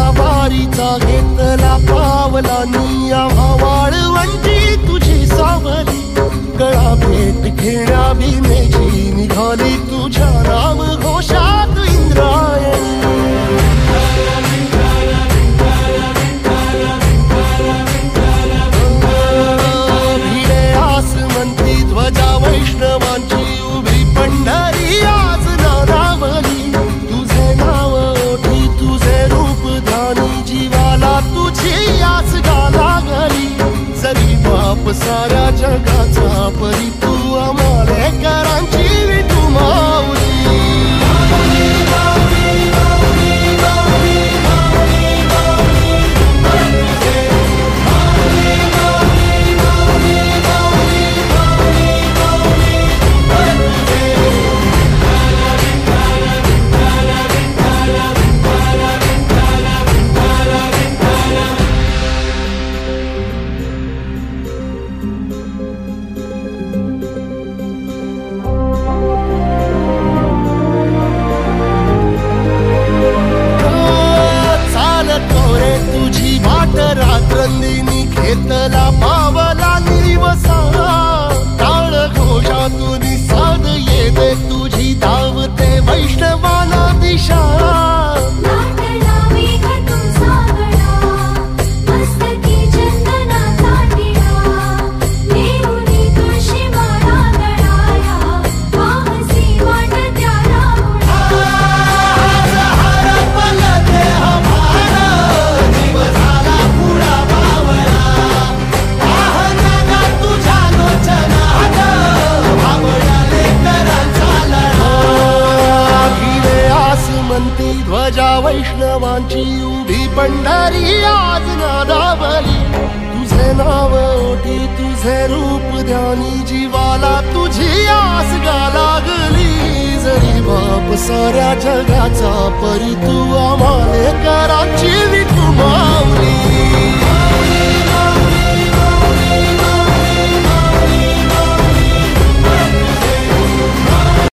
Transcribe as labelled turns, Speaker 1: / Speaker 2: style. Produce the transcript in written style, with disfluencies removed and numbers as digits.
Speaker 1: तुझ्या वारीचा घेतला पावलांनी आम्हा वाळवंटी तुझी सावली गळा भेट घेण्या भीमेची निघाली तुझ्या नाम घोषात इंद्रायणी भिडे आसमंती ध्वजा वैष्णवांची उभी पंढरी आज नारावली तुझे नाव ओठी तुझे रूप ध्यानी जीवाला तुझी आस गा लागली जरी बाप साऱ्या जगाचा परी तू आमालेकरांची विठू माऊली रात्रंदिनी घेतला पावला निवसा टाळ घोषातून साध येते तुझी धावते वैष्णवाला दिशा ध्वजा वैष्णवांची उभी पंढरी आज नादावली तुझे नाव ओठी तुझे रूप ध्यानी जीवाला तुझी आस गा लागली जरी बाप साऱ्या जगाचा परी तू आमालेकरांची विठू माऊली